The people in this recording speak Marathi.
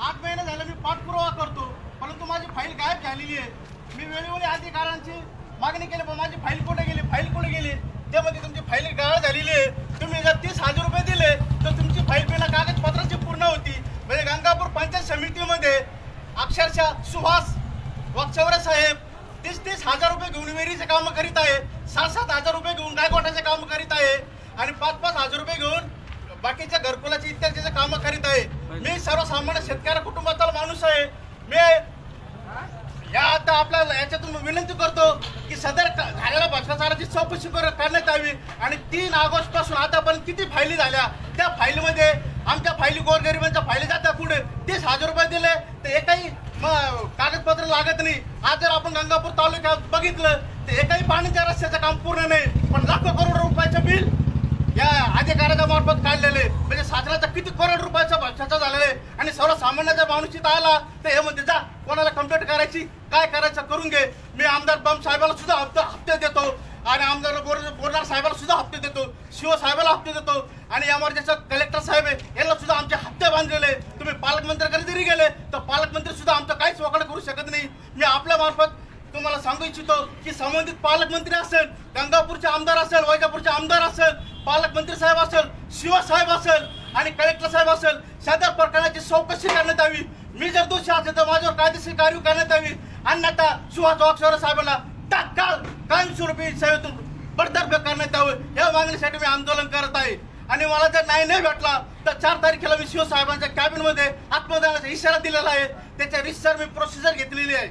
8 महिने झाले मी पाठपुरावा करतो, परंतु माझी फाईल गायब झालेली आहे। मी वेळोवेळी अधिकाऱ्यांची मागणी केली, पण माझी फाईल कुठे गेली, फाईल कुठे गेली? त्यामध्ये तुमची फाईल गायब झालेली आहे। तुम्ही जर 30,000 रुपये दिले तर तुमची फाईल बिना कागदपत्राची पूर्ण होती। म्हणजे गंगापूर पंचायत समितीमध्ये अक्षरशः सुहास वाकचौरे साहेब 30,000 रुपये घेऊन विहिरीचे काम करीत आहे, 7,000 रुपये घेऊन गायकवाटाचे काम करीत आहे आणि 5,000 रुपये घेऊन बाकीच्या घरकुलाचे इत्यादीचे काम करीत आहे। मी सर्वसामान्य शेतकरी कुटुंबातला माणूस आहे। मी या आता आपल्याला याच्यातून विनंती करतो की सदर झालेल्या भ्रष्टाचाराची चौकशी करण्यात यावी आणि 3 ऑगस्ट पासून आतापर्यंत किती फायली झाल्या, त्या फाईलमध्ये आमच्या फायली गोरगरिबांच्या फायली जात्या पुढे 30,000 रुपये दिले तर एकही कागदपत्र लागत नाही। आज जर आपण गंगापूर तालुक्यात बघितलं तर एकही पाण्याच्या रस्त्याचं काम पूर्ण नाही, पण लाखो करोड रुपयाचं बिल या अधिकाऱ्याच्या मार्फत काढलेले। म्हणजे शासनाचा किती करोड रुपयाचा भ्रष्टाचार झालेला आहे आणि सर्वसामान्याचा माणूस इथं आला तर हे म्हणते जा कोणाला कंप्लेंट करायची, काय करायचं करून घे। मी आमदार बम साहेबाला सुद्धा हप्ते देतो आणि आमदार बोरणार साहेबाला सुद्धा हप्ते देतो, शिव साहेबाला हप्ते देतो आणि यामध्ये कलेक्टर साहेब आहे यांना सुद्धा आमचे हप्ते बांधलेले। तुम्ही पालकमंत्र्याकडे जरी गेले तर पालकमंत्री सुद्धा आमचं काहीच वगैरे करू शकत नाही। मी आपल्या मार्फत तुम्हाला सांगू इच्छितो की संबंधित पालकमंत्री असेल, गंगापूरचे आमदार असेल, वैजापूरचे आमदार असेल, पालकमंत्री साहेब असेल, शिव साहेब असेल आणि कलेक्टर साहेब असेल, सदर प्रकरणाची चौकशी करण्यात यावी। मी जर दोषी असेल तर माझ्यावर कायदेशीर कार्यवाही करण्यात यावी। अन्यथा सुहास वाकचौरे साहेबांना तात्काळ कायमस्वरूपी सेवेतून बडतर्फ करण्यात यावं या मागणीसाठी मी आंदोलन करत आहे। आणि मला जर न्याय नाही भेटला तर 4 तारखेला मी शिव साहेबांच्या कॅबिनमध्ये आत्मदानाचा इशारा दिलेला आहे, त्याच्या रिसर मी प्रोसिजर घेतलेली आहे।